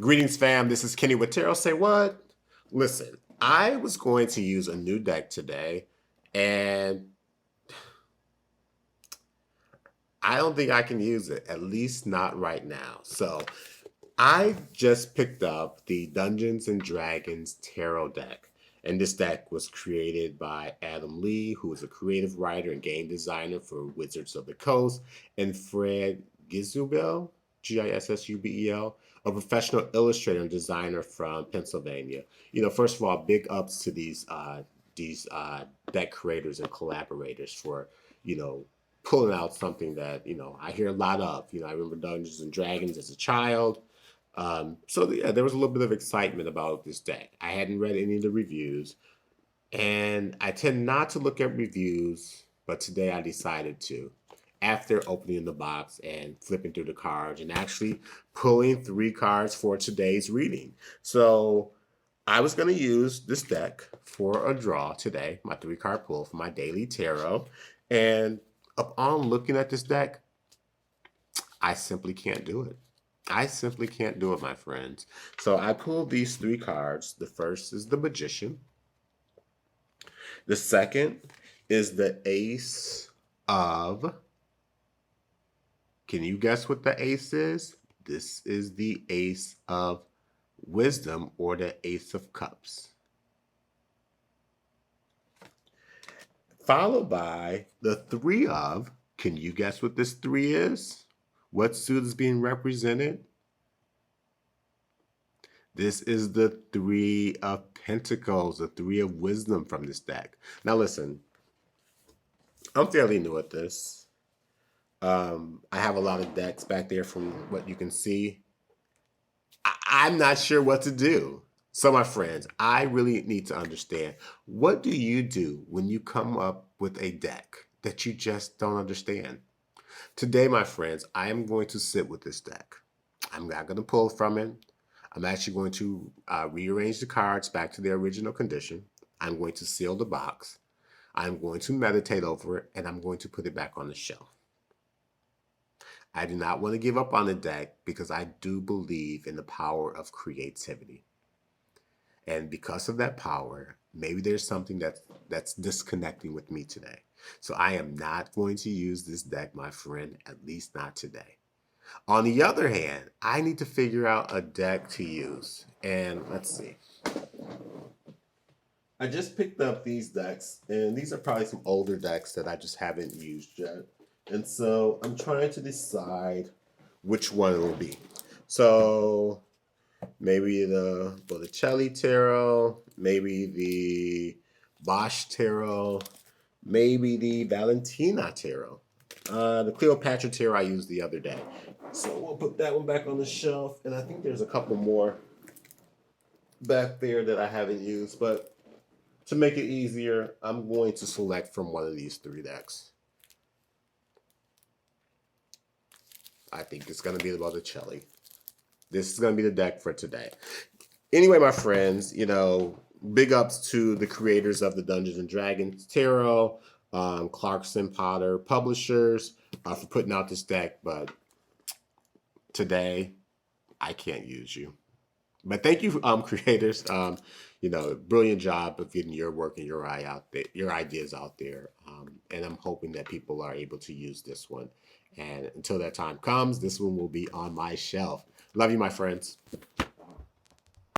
Greetings, fam. This is Kenny with Tarot. Say what? Listen, I was going to use a new deck today, and I don't think I can use it, at least not right now. So I just picked up the Dungeons and Dragons Tarot deck. And this deck was created by Adam Lee, who is a creative writer and game designer for Wizards of the Coast, and Fred Gissubel, Gissubel, a professional illustrator and designer from Pennsylvania. First of all, big ups to these deck creators and collaborators for you know pulling out something that I hear a lot of. I remember Dungeons and Dragons as a child. So yeah, there was a little bit of excitement about this deck. I hadn't read any of the reviews, and I tend not to look at reviews, but today I decided to. After opening the box and flipping through the cards and actually pulling three cards for today's reading. So I was going to use this deck for a draw today, my three card pull for my daily tarot. And upon looking at this deck, I simply can't do it. I simply can't do it, my friends. So I pulled these three cards. The first is the Magician. The second is the Ace of... Can you guess what the ace is? This is the Ace of Wisdom, or the Ace of Cups. Followed by the Three of... Can you guess what this three is? What suit is being represented? This is the Three of Pentacles, the Three of Wisdom from this deck. Now listen, I'm fairly new at this. I have a lot of decks back there from what you can see. I'm not sure what to do. So my friends, I really need to understand, what do you do when you come up with a deck that you just don't understand? Today, my friends, I am going to sit with this deck. I'm not going to pull from it. I'm actually going to rearrange the cards back to their original condition. I'm going to seal the box. I'm going to meditate over it, and I'm going to put it back on the shelf. I do not want to give up on the deck because I do believe in the power of creativity. And because of that power, maybe there's something that's disconnecting with me today. So I am not going to use this deck, my friend, at least not today. On the other hand, I need to figure out a deck to use. And let's see. I just picked up these decks, and these are probably some older decks that I just haven't used yet. And so I'm trying to decide which one it will be. So maybe the Botticelli Tarot, maybe the Bosch Tarot, maybe the Valentina Tarot. The Cleopatra Tarot I used the other day. So we'll put that one back on the shelf. And I think there's a couple more back there that I haven't used. But to make it easier, I'm going to select from one of these three decks. I think it's going to be the Botticelli. This is going to be the deck for today. Anyway, my friends, big ups to the creators of the Dungeons and Dragons Tarot, Clarkson Potter publishers, for putting out this deck. But today, I can't use you. But thank you, creators. Brilliant job of getting your work and your ideas out there. And I'm hoping that people are able to use this one. And until that time comes, this one will be on my shelf. Love you, my friends.